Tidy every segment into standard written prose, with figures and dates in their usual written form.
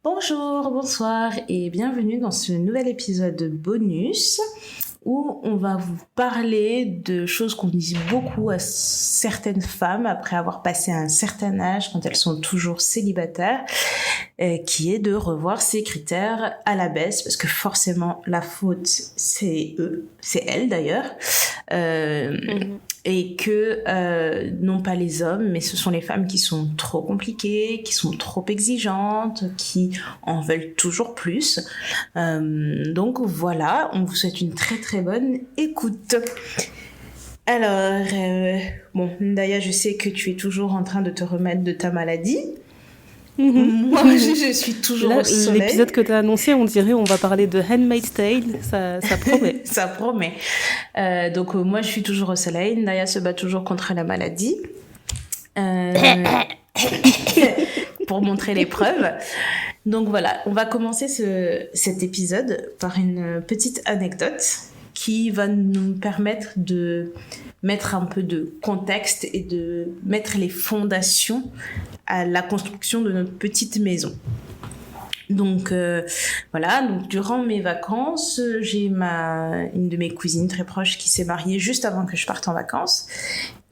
Bonjour, bonsoir et bienvenue dans ce nouvel épisode bonus où on va vous parler de choses qu'on dit beaucoup à certaines femmes après avoir passé un certain âge quand elles sont toujours célibataires, qui est de revoir ses critères à la baisse parce que forcément la faute c'est eux, c'est elles d'ailleurs. Et que non pas les hommes, mais ce sont les femmes qui sont trop compliquées, qui sont trop exigeantes, qui en veulent toujours plus. Donc voilà, on vous souhaite une très très bonne écoute. Alors, bon, Ndaya, je sais que tu es toujours en train de te remettre de ta maladie. Moi, je suis toujours là, au soleil. L'épisode que tu as annoncé, on dirait on va parler de Handmaid's Tale, ça promet. Ça promet. Donc, moi, je suis toujours au soleil. Ndaya se bat toujours contre la maladie. Pour montrer les preuves. Donc, voilà, on va commencer cet épisode par une petite anecdote qui va nous permettre de mettre un peu de contexte et de mettre les fondations à la construction de notre petite maison. Donc voilà, donc durant mes vacances, j'ai une de mes cousines très proches qui s'est mariée juste avant que je parte en vacances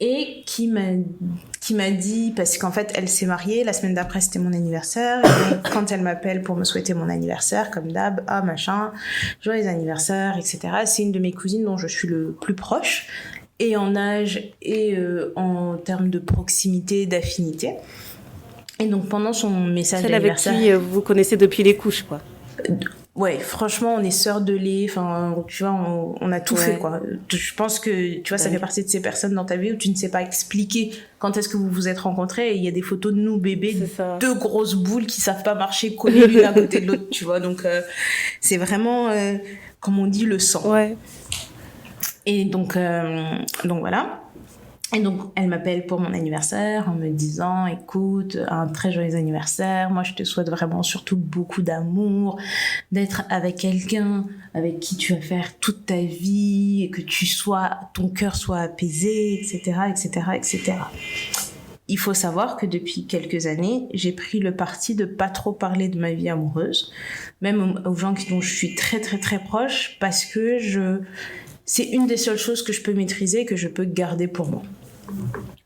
et qui m'a dit, parce qu'en fait elle s'est mariée, la semaine d'après c'était mon anniversaire, et donc quand elle m'appelle pour me souhaiter mon anniversaire, comme d'hab, machin, joyeux anniversaire, etc. C'est une de mes cousines dont je suis le plus proche, et en âge et en termes de proximité, d'affinité. Et donc pendant son message d'anniversaire... Celle avec qui vous connaissez depuis les couches, quoi. Ouais, franchement, on est sœurs de lait, enfin, tu vois, on a tout fait, quoi. Je pense que, tu vois, ça fait partie de ces personnes dans ta vie où tu ne sais pas expliquer quand est-ce que vous vous êtes rencontrés, et il y a des photos de nous, bébés, deux grosses boules qui savent pas marcher, collées l'une à côté de l'autre, tu vois, donc c'est vraiment, comme on dit, le sang. Ouais. Et donc voilà. Et donc, elle m'appelle pour mon anniversaire en me disant, écoute, un très joyeux anniversaire. Moi, je te souhaite vraiment surtout beaucoup d'amour, d'être avec quelqu'un avec qui tu vas faire toute ta vie et que ton cœur soit apaisé, etc., etc., etc. Il faut savoir que depuis quelques années, j'ai pris le parti de pas trop parler de ma vie amoureuse, même aux gens dont je suis très, très, très proche, parce que c'est une des seules choses que je peux maîtriser et que je peux garder pour moi.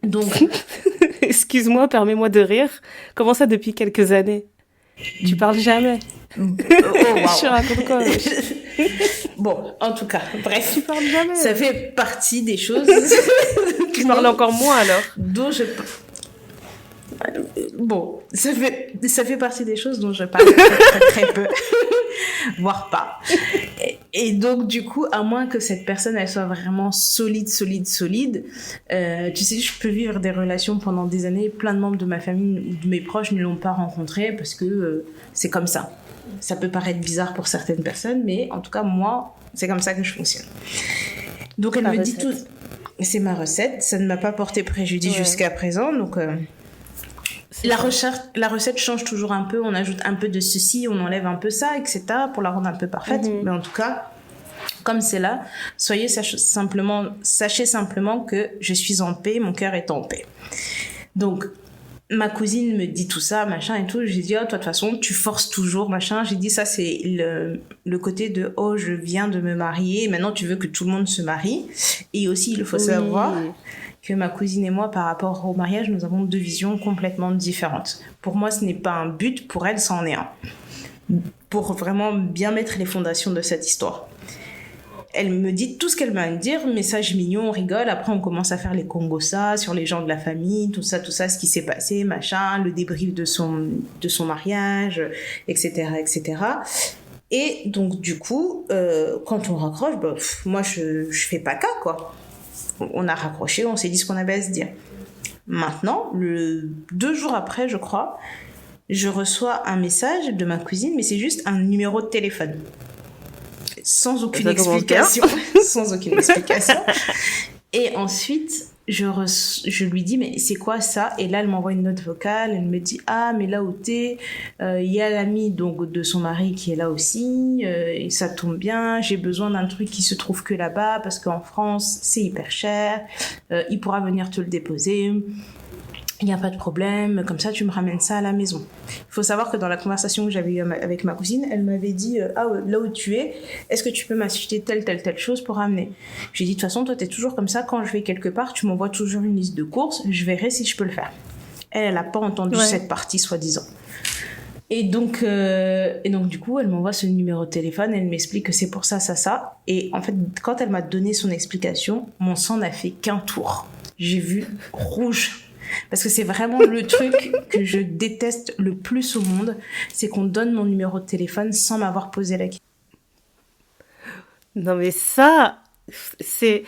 Donc, excuse-moi, permets-moi de rire. Comment ça depuis quelques années? Tu parles jamais. Wow. Je raconte quoi? Bon, en tout cas, bref. Tu parles jamais. Ça fait partie des choses. Tu parles encore moins alors. Dont je... Bon, ça fait partie des choses dont je parle très, très, très peu, voire pas. Et donc, du coup, à moins que cette personne, elle soit vraiment solide, tu sais, je peux vivre des relations pendant des années, plein de membres de ma famille ou de mes proches ne l'ont pas rencontré parce que c'est comme ça. Ça peut paraître bizarre pour certaines personnes, mais en tout cas, moi, c'est comme ça que je fonctionne. Donc, elle me dit tout. C'est ma recette, ça ne m'a pas porté préjudice jusqu'à présent, donc... La recette change toujours un peu, on ajoute un peu de ceci, on enlève un peu ça, etc. pour la rendre un peu parfaite. Mais en tout cas, comme c'est là, sachez simplement que je suis en paix, mon cœur est en paix. Donc, ma cousine me dit tout ça, machin et tout. J'ai dit, oh, toi, de toute façon, tu forces toujours, machin. J'ai dit, ça, c'est le côté de, oh, je viens de me marier, et maintenant, tu veux que tout le monde se marie. Et aussi, il faut savoir que ma cousine et moi, par rapport au mariage, nous avons deux visions complètement différentes. Pour moi, ce n'est pas un but, pour elle, c'en est un. Pour vraiment bien mettre les fondations de cette histoire. Elle me dit tout ce qu'elle m'a à me dire, message mignon, on rigole, après on commence à faire les congosa sur les gens de la famille, tout ça, ce qui s'est passé, machin, le débrief de son mariage, etc., etc. Et donc, du coup, quand on raccroche, moi, je fais pas cas, quoi. On a raccroché, on s'est dit ce qu'on avait à se dire. Maintenant, 2 jours après, je crois, je reçois un message de ma cousine, mais c'est juste un numéro de téléphone. Sans aucune explication. Sans aucune explication. Et ensuite, je lui dis, mais c'est quoi ça? Et là, elle m'envoie une note vocale. Elle me dit, mais là où t'es, il y a l'ami donc, de son mari qui est là aussi. Et ça tombe bien. J'ai besoin d'un truc qui se trouve que là-bas parce qu'en France, c'est hyper cher. Il pourra venir te le déposer. Il n'y a pas de problème, comme ça tu me ramènes ça à la maison. Il faut savoir que dans la conversation que j'avais eue avec ma cousine, elle m'avait dit là où tu es, est-ce que tu peux m'acheter telle chose pour ramener? J'ai dit de toute façon, toi t'es toujours comme ça, quand je vais quelque part, tu m'envoies toujours une liste de courses, je verrai si je peux le faire. Elle n'a pas entendu cette partie, soi-disant. Et donc, du coup, elle m'envoie ce numéro de téléphone, elle m'explique que c'est pour ça. Et en fait, quand elle m'a donné son explication, mon sang n'a fait qu'un tour. J'ai vu rouge. Parce que c'est vraiment le truc que je déteste le plus au monde, c'est qu'on donne mon numéro de téléphone sans m'avoir posé la question. Non mais ça, c'est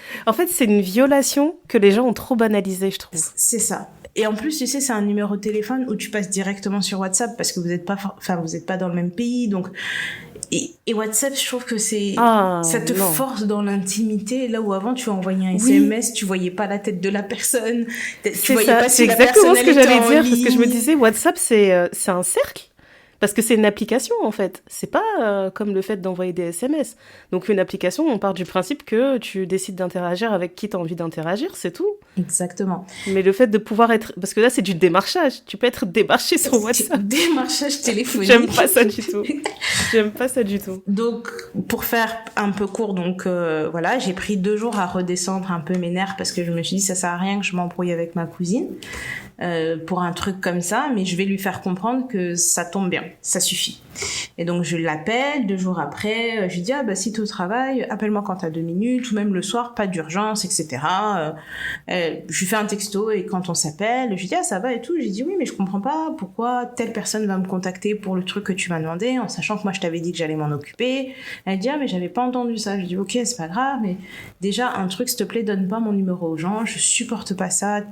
une violation que les gens ont trop banalisée, je trouve. C'est ça. Et en plus, tu sais, c'est un numéro de téléphone où tu passes directement sur WhatsApp parce que vous êtes pas dans le même pays, donc. Et WhatsApp, je trouve que ça te force dans l'intimité, là où avant tu envoyais un SMS, tu voyais pas la tête de la personne, tu voyais pas si la personne était en ligne. C'est exactement ce que j'allais dire, parce que je me ligne. disais, WhatsApp, c'est un cercle. Parce que c'est une application, en fait. C'est pas comme le fait d'envoyer des SMS. Donc, une application, on part du principe que tu décides d'interagir avec qui tu as envie d'interagir, c'est tout. Exactement. Mais le fait de pouvoir être... Parce que là, c'est du démarchage. Tu peux être démarché sur WhatsApp. Démarchage téléphonique. J'aime pas ça du tout. J'aime pas ça du tout. Donc, pour faire un peu court, voilà, j'ai pris 2 jours à redescendre un peu mes nerfs parce que je me suis dit, ça sert à rien que je m'embrouille avec ma cousine. Pour un truc comme ça, mais je vais lui faire comprendre que ça tombe bien, ça suffit. Et donc je l'appelle 2 jours après, je lui dis si t'es au travail, appelle-moi quand t'as 2 minutes, ou même le soir, pas d'urgence, etc. Je lui fais un texto et quand on s'appelle, je lui dis ça va et tout, je lui dis oui mais je comprends pas pourquoi telle personne va me contacter pour le truc que tu m'as demandé, en sachant que moi je t'avais dit que j'allais m'en occuper. Elle dit mais j'avais pas entendu ça. Je lui dis ok c'est pas grave, mais déjà un truc s'il te plaît donne pas mon numéro aux gens, je supporte pas ça,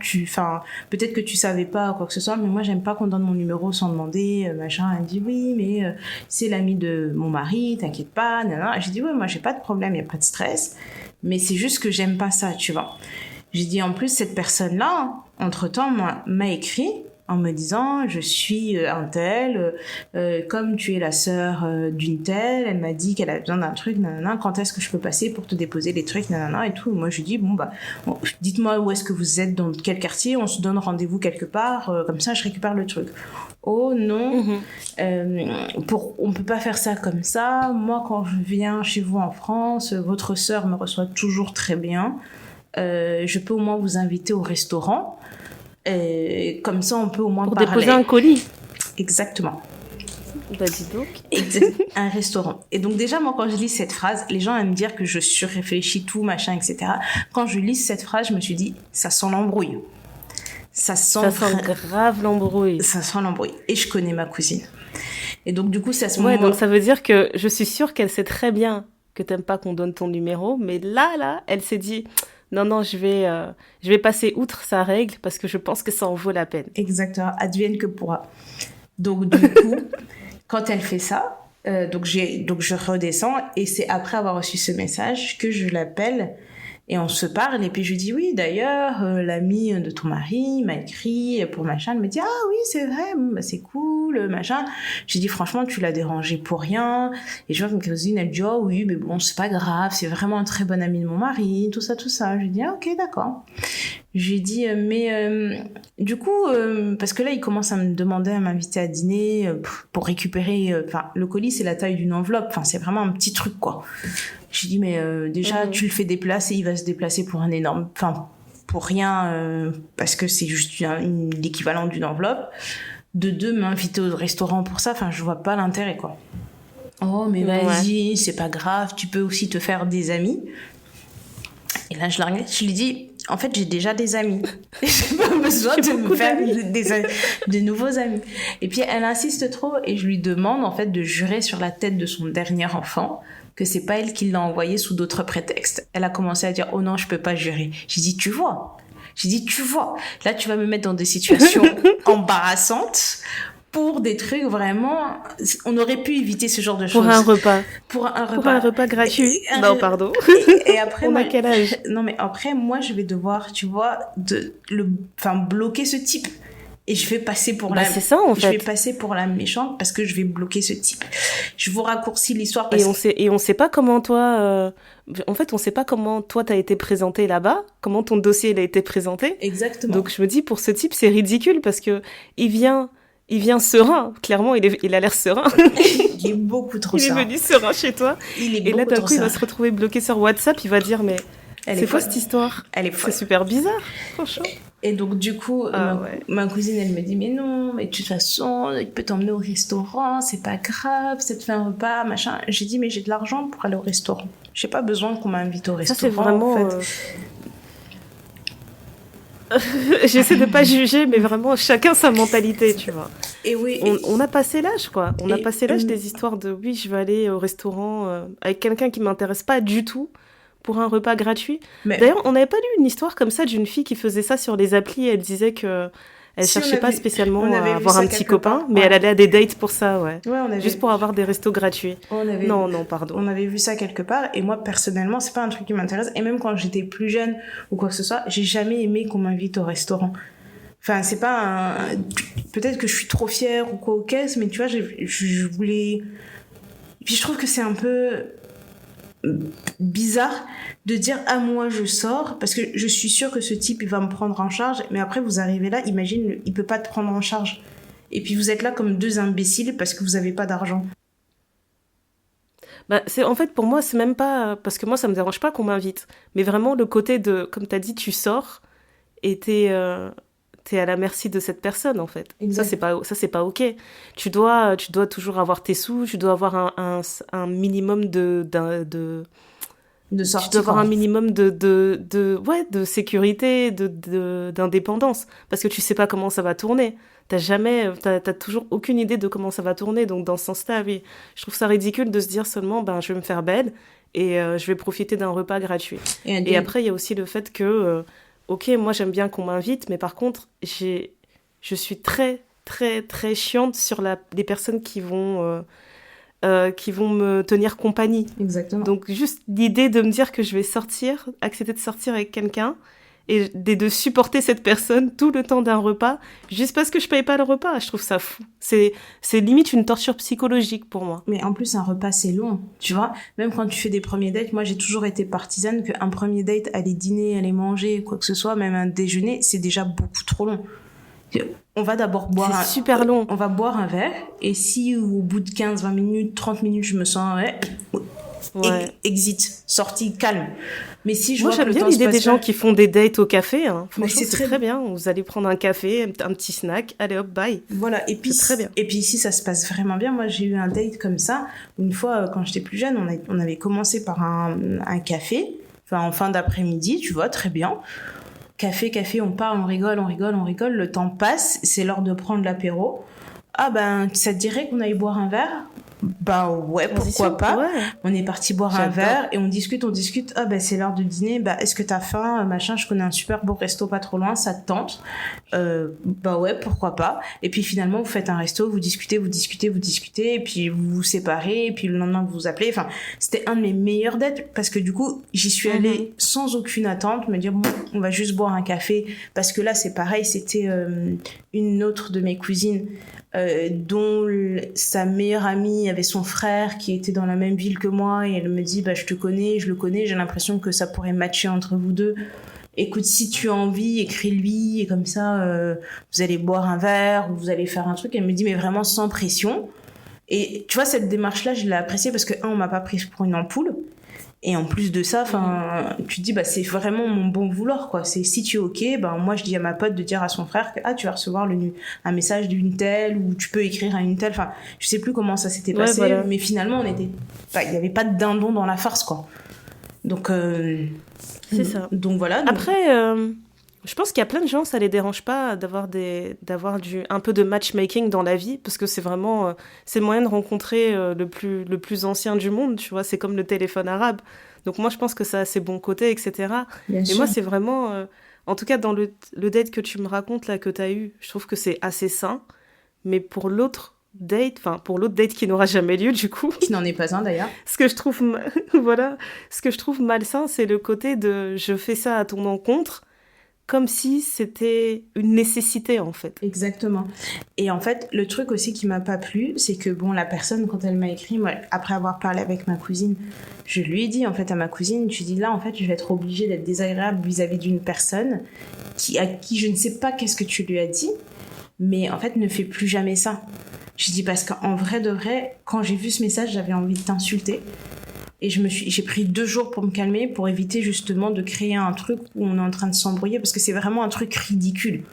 peut-être que tu savais pas ou quoi que ce soit, mais moi j'aime pas qu'on donne mon numéro sans demander, machin. Elle me dit oui mais c'est l'ami de mon mari, t'inquiète pas, nanana. J'ai dit ouais moi j'ai pas de problème, y a pas de stress, mais c'est juste que j'aime pas ça, tu vois. J'ai dit en plus cette personne là entre temps m'a écrit en me disant je suis un tel, comme tu es la sœur d'une telle, elle m'a dit qu'elle a besoin d'un truc, nanana, quand est-ce que je peux passer pour te déposer les trucs, nanana et tout. Moi je dis dites-moi où est-ce que vous êtes, dans quel quartier, on se donne rendez-vous quelque part, comme ça je récupère le truc. Oh non, on peut pas faire ça comme ça. Moi quand je viens chez vous en France, votre sœur me reçoit toujours très bien. Je peux au moins vous inviter au restaurant. Et comme ça, on peut au moins pour parler. Déposer un colis. Exactement. Bah dis donc. Un restaurant. Et donc déjà, moi, quand je lis cette phrase, les gens aiment dire que je surréfléchis tout, machin, etc. Quand je lis cette phrase, je me suis dit, ça sent l'embrouille. Ça sent grave l'embrouille. Ça sent l'embrouille. Et je connais ma cousine. Et donc du coup, c'est à ce moment-là. Ouais, donc ça veut dire que je suis sûre qu'elle sait très bien que t'aimes pas qu'on donne ton numéro, mais là, elle s'est dit... Non, je vais passer outre sa règle parce que je pense que ça en vaut la peine. Exactement, advienne que pourra. Donc, du coup, quand elle fait ça, donc je redescends et c'est après avoir reçu ce message que je l'appelle et on se parle et puis je lui dis oui, d'ailleurs, l'ami de ton mari m'a écrit pour machin. Elle me dit ah oui, c'est vrai, c'est cool, machin. J'ai dit franchement, tu l'as dérangé pour rien. Et je vois que ma cousine, elle dit oh oui, mais bon, c'est pas grave, c'est vraiment un très bon ami de mon mari, tout ça. Je lui dis ah ok, d'accord. Je lui dis du coup, parce que là, il commence à me demander à m'inviter à dîner pour récupérer, le colis, c'est la taille d'une enveloppe, c'est vraiment un petit truc, quoi. Je lui dis, mais déjà, tu le fais déplacer, il va se déplacer pour un énorme... pour rien, parce que c'est juste l'équivalent d'une enveloppe. De 2, m'inviter au restaurant pour ça, je vois pas l'intérêt, quoi. Oh, mais vas-y, c'est pas grave, tu peux aussi te faire des amis. Et là, je la regarde, je lui dis... En fait, j'ai déjà des amis. J'ai pas besoin de me faire de nouveaux amis. Et puis, elle insiste trop et je lui demande, en fait, de jurer sur la tête de son dernier enfant que c'est pas elle qui l'a envoyé sous d'autres prétextes. Elle a commencé à dire « Oh non, je peux pas jurer. » J'ai dit « Tu vois. » J'ai dit « Tu vois. Là, tu vas me mettre dans des situations embarrassantes. » Pour des trucs vraiment... On aurait pu éviter ce genre de choses. Pour un repas gratuit. Non, pardon. Et après, on a quel âge? Non, mais après, moi, je vais devoir, tu vois, bloquer ce type. Et je vais passer pour c'est ça, en fait. Je vais passer pour la méchante parce que je vais bloquer ce type. Je vous raccourcis l'histoire et on sait pas comment toi... En fait, on sait pas comment toi t'as été présenté là-bas, comment ton dossier il a été présenté. Exactement. Donc je me dis, pour ce type, c'est ridicule parce que il vient serein. Clairement, il a l'air serein. Il est beaucoup trop serein. Il est venu serein chez toi. Et là, d'un coup, il va se retrouver bloqué sur WhatsApp. Il va dire, mais c'est quoi cette histoire? C'est super bizarre, franchement. Et donc, du coup, ma cousine, elle me dit, mais non, mais de toute façon, il peut t'emmener au restaurant, c'est pas grave, ça te fait un repas, machin. J'ai dit, mais j'ai de l'argent pour aller au restaurant. J'ai pas besoin qu'on m'invite au restaurant. Ça, c'est vraiment... en fait. J'essaie de pas juger, mais vraiment, chacun sa mentalité, tu vois. Et oui. On a passé l'âge, quoi. On a passé l'âge des histoires de, oui, je vais aller au restaurant avec quelqu'un qui m'intéresse pas du tout pour un repas gratuit. Mais... D'ailleurs, on n'avait pas lu une histoire comme ça d'une fille qui faisait ça sur les applis. Elle disait que elle cherchait pas spécialement à avoir un petit copain, mais elle allait à des dates pour ça, juste pour avoir des restos gratuits. Non, pardon. On avait vu ça quelque part, et moi, personnellement, c'est pas un truc qui m'intéresse. Et même quand j'étais plus jeune ou quoi que ce soit, j'ai jamais aimé qu'on m'invite au restaurant. Enfin, c'est pas un... Peut-être que je suis trop fière ou quoi au caisse, mais tu vois, je voulais... Puis je trouve que c'est un peu bizarre de dire « Ah, moi, je sors », parce que je suis sûre que ce type, il va me prendre en charge, mais après, vous arrivez là, imagine, il peut pas te prendre en charge. Et puis, vous êtes là comme deux imbéciles parce que vous avez pas d'argent. En fait, pour moi, c'est même pas... Parce que moi, ça me dérange pas qu'on m'invite. Mais vraiment, le côté de... Comme t'as dit, tu sors et t'es à la merci de cette personne, en fait. Exact. Ça, c'est pas OK. Tu dois toujours avoir tes sous, tu dois avoir un minimum de sortie, tu dois avoir un minimum de sécurité, d'indépendance. Parce que tu sais pas comment ça va tourner. T'as toujours aucune idée de comment ça va tourner. Donc, dans ce sens-là, oui. Je trouve ça ridicule de se dire seulement, je vais me faire belle et je vais profiter d'un repas gratuit. Et après, il y a aussi le fait que... Ok, moi j'aime bien qu'on m'invite, mais par contre, je suis très, très, très chiante sur les personnes qui vont me tenir compagnie. Exactement. Donc juste l'idée de me dire que je vais accepter de sortir avec quelqu'un et de supporter cette personne tout le temps d'un repas, juste parce que je paye pas le repas, je trouve ça fou. C'est limite une torture psychologique pour moi. Mais en plus, un repas, c'est long, tu vois. Même quand tu fais des premiers dates, moi, j'ai toujours été partisane qu'un premier date, aller dîner, aller manger, quoi que ce soit, même un déjeuner, c'est déjà beaucoup trop long. On va d'abord boire c'est super long. On va boire un verre, et si au bout de 15, 20 minutes, 30 minutes, je me sens, exit, sortie, calme. Mais si moi, j'aime bien l'idée des gens qui font des dates au café. Hein. Franchement, c'est très bien. Vous allez prendre un café, un petit snack, allez hop, bye. Voilà, et puis, c'est très bien. Et puis ici, ça se passe vraiment bien. Moi, j'ai eu un date comme ça. Une fois, quand j'étais plus jeune, on avait commencé par un café, en fin d'après-midi, tu vois, très bien. Café, on parle, on rigole. Le temps passe, c'est l'heure de prendre l'apéro. Ah ça te dirait qu'on aille boire un verre ? Ouais, pourquoi pas. Ouais. On est parti boire un verre et on discute. Ah c'est l'heure de dîner. Est-ce que t'as faim, machin, je connais un super beau resto pas trop loin, ça te tente ? Ouais, pourquoi pas. Et puis finalement, vous faites un resto, vous discutez, et puis vous vous séparez, et puis le lendemain vous vous appelez. Enfin, c'était un de mes meilleurs dates parce que du coup, j'y suis allée sans aucune attente, me dire bon, on va juste boire un café, parce que là c'est pareil, c'était une autre de mes cousines dont sa meilleure amie avait son frère qui était dans la même ville que moi, et elle me dit je te connais, je le connais, j'ai l'impression que ça pourrait matcher entre vous deux. Écoute, si tu as envie, écris-lui, et comme ça vous allez boire un verre ou vous allez faire un truc. Elle me dit mais vraiment sans pression. Et tu vois, cette démarche là je l'ai appréciée parce que on m'a pas prise pour une ampoule. Et en plus de ça, tu te dis, c'est vraiment mon bon vouloir, quoi. C'est si tu es OK, moi, je dis à ma pote de dire à son frère que, tu vas recevoir un message d'une telle, ou tu peux écrire à une telle. Enfin, je sais plus comment ça s'était passé, voilà. Mais finalement, il n'y avait pas de dindon dans la farce, quoi. Donc, c'est ça. Donc voilà. Après, je pense qu'il y a plein de gens, ça les dérange pas d'avoir un peu de matchmaking dans la vie, parce que c'est vraiment, c'est le moyen de rencontrer le plus ancien du monde, tu vois, c'est comme le téléphone arabe. Donc moi, je pense que ça a ses bons côtés, etc. Bien sûr. Moi, c'est vraiment, en tout cas, dans le date que tu me racontes, là, que tu as eu, je trouve que c'est assez sain, mais pour l'autre date qui n'aura jamais lieu, du coup. Qui n'en est pas un, d'ailleurs. Ce que je trouve malsain, c'est le côté de, je fais ça à ton encontre, comme si c'était une nécessité, en fait. Exactement. Et en fait, le truc aussi qui m'a pas plu, c'est que bon, la personne, quand elle m'a écrit, moi, après avoir parlé avec ma cousine, je lui ai dit en fait à ma cousine, je lui ai dit là, en fait, je vais être obligée d'être désagréable vis-à-vis d'une personne à qui je ne sais pas qu'est-ce que tu lui as dit, mais en fait, ne fais plus jamais ça. Je dis parce qu'en vrai de vrai, quand j'ai vu ce message, j'avais envie de t'insulter. Et j'ai pris 2 jours pour me calmer, pour éviter justement de créer un truc où on est en train de s'embrouiller, parce que c'est vraiment un truc ridicule.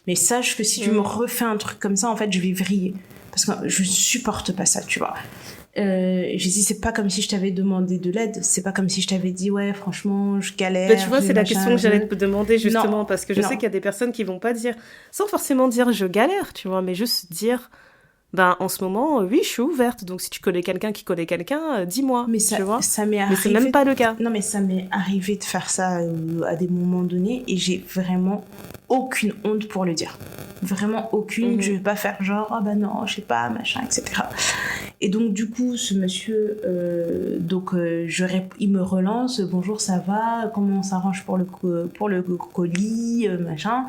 Mais sache que si tu me refais un truc comme ça, en fait, je vais vriller. Parce que je supporte pas ça, tu vois. J'ai dit, c'est pas comme si je t'avais demandé de l'aide. C'est pas comme si je t'avais dit, ouais, franchement, je galère. Mais tu vois, c'est la question que j'allais te demander, justement, Non, parce que je sais qu'il y a des personnes qui vont pas dire, sans forcément dire je galère, tu vois, mais juste dire... Ben, en ce moment, oui, je suis ouverte. Donc, si tu connais quelqu'un qui connaît quelqu'un, dis-moi. Mais ça, tu vois. ça m'est Mais arrivé. c'est même pas le cas. Non, mais ça m'est arrivé de faire ça à des moments donnés et j'ai vraiment aucune honte pour le dire. Vraiment aucune. Je vais pas faire genre, ah bah non, je sais pas, machin, etc. Et donc, du coup, ce monsieur, il me relance, bonjour, ça va, comment on s'arrange pour le colis, machin.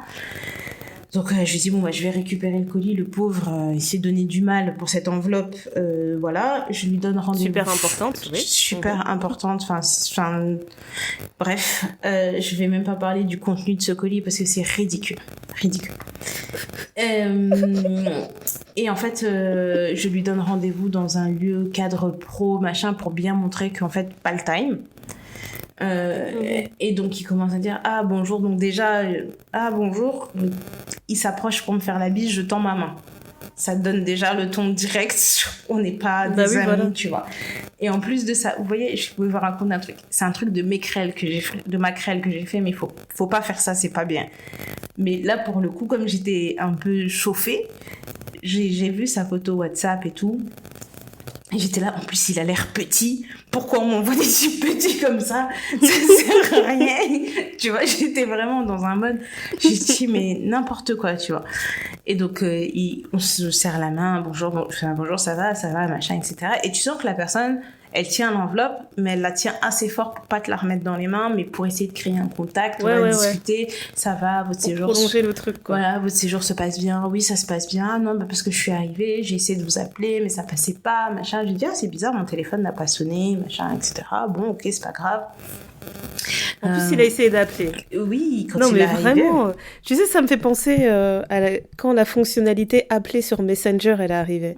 Donc je lui dis bon bah je vais récupérer le colis, le pauvre il s'est donné du mal pour cette enveloppe, voilà, je lui donne rendez-vous. Super importante, oui. Super importante, enfin bref, je vais même pas parler du contenu de ce colis parce que c'est ridicule. Et en fait je lui donne rendez-vous dans un lieu cadre pro machin pour bien montrer qu'en fait pas le time. Et donc il commence à dire ah bonjour, donc déjà ah bonjour, il s'approche pour me faire la bise, je tends ma main, ça donne déjà le ton direct, on n'est pas des amis, voilà. Tu vois. Et en plus de ça, vous voyez, je pouvais vous raconter un truc, c'est un truc de maquerelle que j'ai fait, mais faut pas faire ça, c'est pas bien. Mais là pour le coup, comme j'étais un peu chauffée, j'ai vu sa photo WhatsApp et tout. Et j'étais là, en plus il a l'air petit, pourquoi on m'envoie des types petits comme ça, ça sert à rien, tu vois, j'étais vraiment dans un mode, j'ai dit mais n'importe quoi, tu vois. Et donc on se serre la main, bonjour, ça va, machin, etc. Et tu sens que la personne, elle tient l'enveloppe, mais elle la tient assez fort pour pas te la remettre dans les mains, mais pour essayer de créer un contact, on va discuter, ça va, votre séjour... Pour prolonger le truc, quoi. Voilà, votre séjour se passe bien, oui, ça se passe bien, non, bah parce que je suis arrivée, j'ai essayé de vous appeler, mais ça passait pas, machin. J'ai dit, ah, c'est bizarre, mon téléphone n'a pas sonné, machin, etc. Bon, ok, c'est pas grave. En plus, il a essayé d'appeler. Oui, quand non, il est arrivé. Non, mais vraiment, tu sais, ça me fait penser quand la fonctionnalité appeler sur Messenger, elle est arrivée.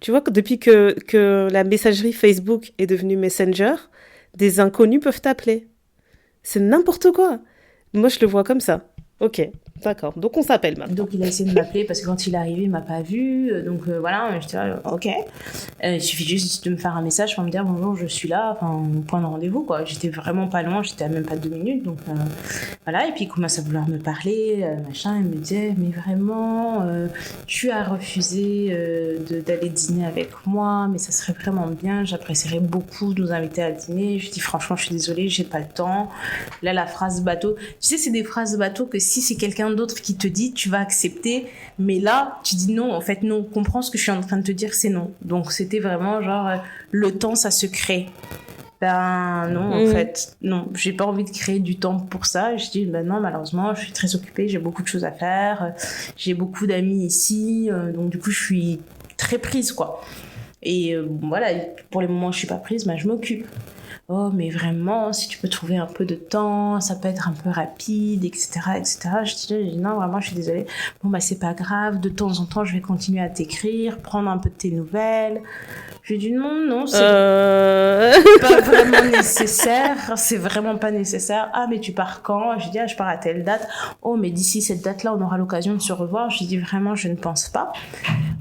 Tu vois, que depuis que la messagerie Facebook est devenue Messenger, des inconnus peuvent t'appeler. C'est n'importe quoi. Moi, je le vois comme ça. Ok, d'accord. Donc, on s'appelle maintenant. Donc, il a essayé de m'appeler parce que quand il est arrivé, il m'a pas vu. Donc, voilà, j'étais là, ok. Il suffit juste de me faire un message pour me dire bonjour, je suis là, enfin, point de rendez-vous, quoi. J'étais vraiment pas loin, j'étais à même pas 2 minutes. Donc, voilà. Et puis, il commence à vouloir me parler, machin. Il me disait, mais vraiment, tu as refusé d'aller dîner avec moi, mais ça serait vraiment bien. J'apprécierais beaucoup de nous inviter à dîner. Je dis, franchement, je suis désolée, j'ai pas le temps. Là, la phrase bateau. Tu sais, c'est des phrases bateau que si c'est quelqu'un d'autre qui te dit, tu vas accepter, mais là tu dis non, en fait non, comprends ce que je suis en train de te dire, c'est non. Donc c'était vraiment genre le temps ça se crée. Ben non, en fait non, j'ai pas envie de créer du temps pour ça. Je dis ben non, malheureusement je suis très occupée, j'ai beaucoup de choses à faire, j'ai beaucoup d'amis ici, donc du coup je suis très prise quoi. Et voilà, pour les moments où je suis pas prise, ben je m'occupe. Oh, mais vraiment, si tu peux trouver un peu de temps, ça peut être un peu rapide, etc., etc. Je dis, non, vraiment, je suis désolée. Bon, bah, c'est pas grave. De temps en temps, je vais continuer à t'écrire, prendre un peu de tes nouvelles. Je lui dis, non, c'est pas vraiment nécessaire. C'est vraiment pas nécessaire. Ah, mais tu pars quand? Je dis, je pars à telle date. Oh, mais d'ici cette date-là, on aura l'occasion de se revoir. Je lui dis, vraiment, je ne pense pas.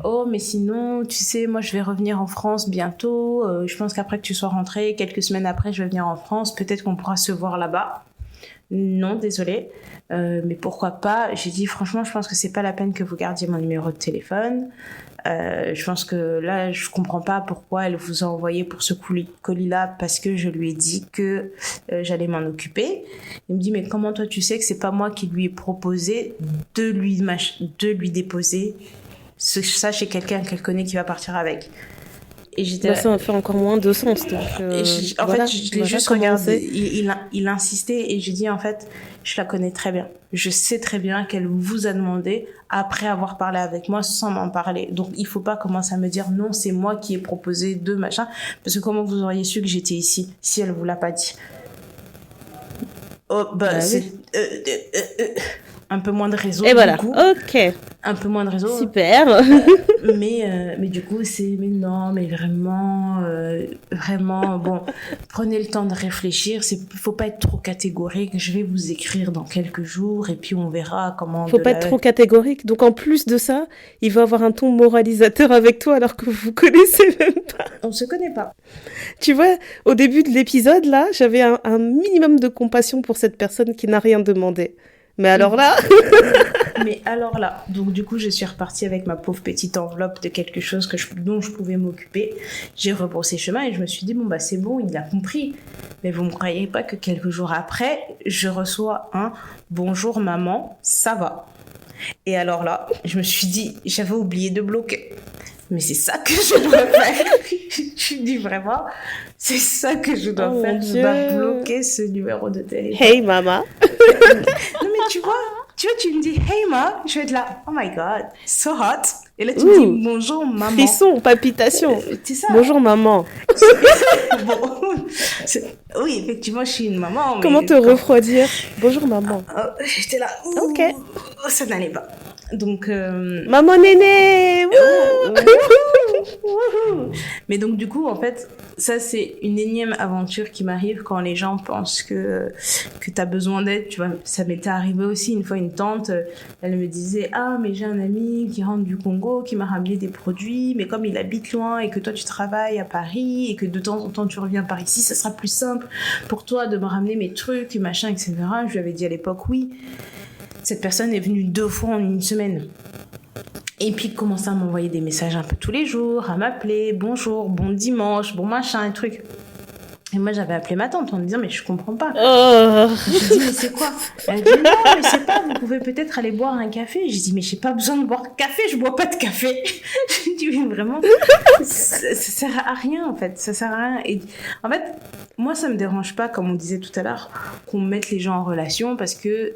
Oh, mais sinon, tu sais, moi, je vais revenir en France bientôt. Je pense qu'après que tu sois rentrée, quelques semaines après, je vais venir en France. Peut-être qu'on pourra se voir là-bas. Non, désolée. Mais pourquoi pas? J'ai dit, franchement, je pense que c'est pas la peine que vous gardiez mon numéro de téléphone. Je pense que là, je comprends pas pourquoi elle vous a envoyé pour ce colis-là, parce que je lui ai dit que j'allais m'en occuper. Il me dit, mais comment toi, tu sais que c'est pas moi qui lui ai proposé de lui déposer ça chez quelqu'un qu'elle connaît qui va partir avec? Et j'étais Bah, là- ça va faire encore moins de sens. Donc, en voilà, fait, je l'ai voilà juste comment regardé. c'est. Il insistait et j'ai dit, en fait, je la connais très bien. Je sais très bien qu'elle vous a demandé après avoir parlé avec moi sans m'en parler. Donc, il faut pas commencer à me dire, non, c'est moi qui ai proposé de machin. Parce que comment vous auriez su que j'étais ici si elle vous l'a pas dit? Oh, bah, Bah c'est oui. un peu moins de réseau, Et du voilà, coup. ok, Un peu moins de réseau. super. Mais du coup, mais non, mais vraiment, bon, prenez le temps de réfléchir. Faut pas être trop catégorique. Je vais vous écrire dans quelques jours et puis on verra comment Faut pas être trop catégorique. Donc en plus de ça, il va avoir un ton moralisateur avec toi alors que vous connaissez même pas. On se connaît pas. Tu vois, au début de l'épisode, là, j'avais un minimum de compassion pour cette personne qui n'a rien demandé. Mais alors là, Mais alors là, donc du coup, je suis repartie avec ma pauvre petite enveloppe de quelque chose dont je pouvais m'occuper. J'ai rebroussé chemin et je me suis dit, bon, bah c'est bon, il a compris. Mais vous ne me croyez pas que quelques jours après, je reçois un bonjour maman, ça va. Et alors là, je me suis dit, j'avais oublié de bloquer. Mais c'est ça que je dois faire. Je dis vraiment, c'est ça que je dois Oh faire. mon Je Dieu. dois bloquer ce numéro de téléphone. hey mama. Non mais tu vois, tu me dis hey ma, je vais être là, oh my god, so hot. Et là tu me Ouh. dis bonjour maman. Frisson, palpitation. C'est ça. Bonjour maman. Bon, oui, effectivement, je suis une maman. Mais Comment te refroidir? Bonjour maman. J'étais là. Ok. Ça n'allait pas. Donc. Maman néné. Wouh. Wouhou. Mais donc du coup, en fait, ça c'est une énième aventure qui m'arrive quand les gens pensent que t'as besoin d'aide. Tu vois, ça m'était arrivé aussi une fois. Une tante, elle me disait, ah mais j'ai un ami qui rentre du Congo, qui m'a ramené des produits, mais comme il habite loin et que toi tu travailles à Paris et que de temps en temps tu reviens par ici, ça sera plus simple pour toi de me ramener mes trucs et machin, etc. Je lui avais dit à l'époque oui. Cette personne est venue 2 fois en une semaine. Et puis commence à m'envoyer des messages un peu tous les jours, à m'appeler, bonjour, bon dimanche, bon machin, et truc. Et moi j'avais appelé ma tante en me disant mais je comprends pas. Oh. Je lui ai dit mais c'est quoi? Elle a dit non mais c'est pas, vous pouvez peut-être aller boire un café. J'ai dit mais j'ai pas besoin de boire de café, je bois pas de café. J'ai dit oui vraiment, ça sert à rien en fait, ça sert à rien. Et en fait moi ça me dérange pas comme on disait tout à l'heure qu'on mette les gens en relation parce que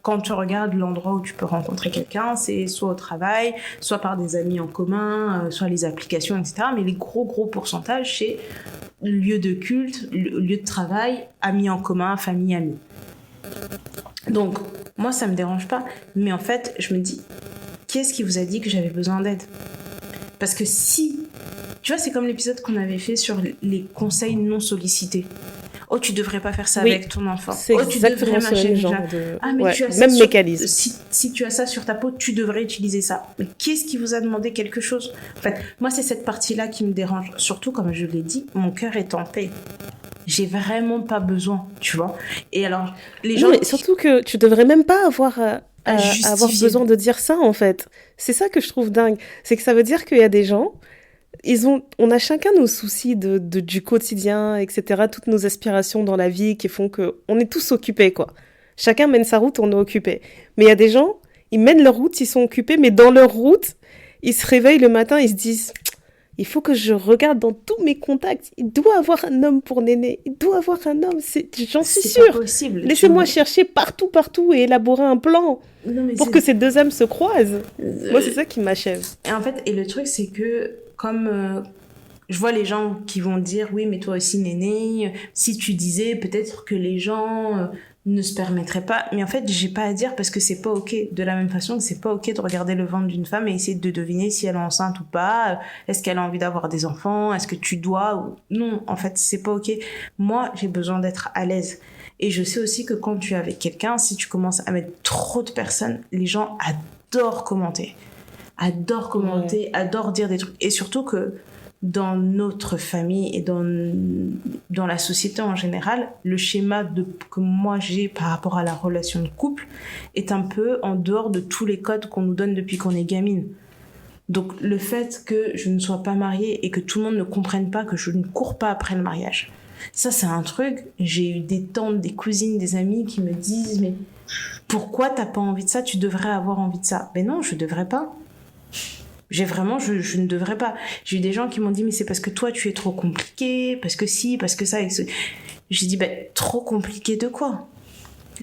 quand tu regardes l'endroit où tu peux rencontrer quelqu'un, c'est soit au travail, soit par des amis en commun, soit les applications, etc. Mais les gros pourcentages c'est lieu de culte, lieu de travail, amis en commun, famille, amis. Donc, moi, ça me dérange pas. Mais en fait, je me dis, qu'est-ce qui vous a dit que j'avais besoin d'aide? Parce que si... Tu vois, c'est comme l'épisode qu'on avait fait sur les conseils non sollicités. Oh, tu devrais pas faire ça Oui, avec ton enfant. c'est Oh, tu exactement devrais ce machin, genre machin. de... Ah, mais ouais, tu as ça même sur... mécanisme. Si tu as ça sur ta peau, tu devrais utiliser ça. Mais qu'est-ce qui vous a demandé quelque chose? En fait, moi, c'est cette partie-là qui me dérange. Surtout, comme je l'ai dit, mon cœur est en paix. J'ai vraiment pas besoin, tu vois. Et alors, les gens... Non, mais surtout que tu devrais même pas avoir avoir justifier. besoin de dire ça, en fait. C'est ça que je trouve dingue. C'est que ça veut dire qu'il y a des gens, on a chacun nos soucis du quotidien, etc., toutes nos aspirations dans la vie qui font qu'on est tous occupés, quoi. Chacun mène sa route, on est occupé. Mais il y a des gens, ils mènent leur route, ils sont occupés, mais dans leur route, ils se réveillent le matin, ils se disent... Il faut que je regarde dans tous mes contacts. Il doit avoir un homme pour Néné. Il doit avoir un homme. J'en suis C'est sûre. pas possible. Laissez-moi chercher partout et élaborer un plan pour que ces deux âmes se croisent. Moi, c'est ça qui m'achève. Et en fait, et le truc, c'est que comme je vois les gens qui vont dire, oui, mais toi aussi, Néné, si tu disais, peut-être que les gens ne se permettraient pas. Mais en fait, j'ai pas à dire parce que c'est pas ok. De la même façon que c'est pas ok de regarder le ventre d'une femme et essayer de deviner si elle est enceinte ou pas. Est-ce qu'elle a envie d'avoir des enfants? Est-ce que tu dois ou... Non, en fait, c'est pas ok. Moi, j'ai besoin d'être à l'aise. Et je sais aussi que quand tu es avec quelqu'un, si tu commences à mettre trop de personnes, les gens adorent commenter. Ouais. Adorent dire des trucs. Et surtout que dans notre famille et dans la société en général, le schéma que moi j'ai par rapport à la relation de couple est un peu en dehors de tous les codes qu'on nous donne depuis qu'on est gamine. Donc le fait que je ne sois pas mariée et que tout le monde ne comprenne pas que je ne cours pas après le mariage, ça c'est un truc. J'ai eu des tantes, des cousines, des amis qui me disent mais pourquoi t'as pas envie de ça? Tu devrais avoir envie de ça. Mais non, je devrais pas. Je ne devrais pas. J'ai eu des gens qui m'ont dit, mais c'est parce que toi, tu es trop compliqué, parce que si, parce que ça. J'ai dit, trop compliqué de quoi?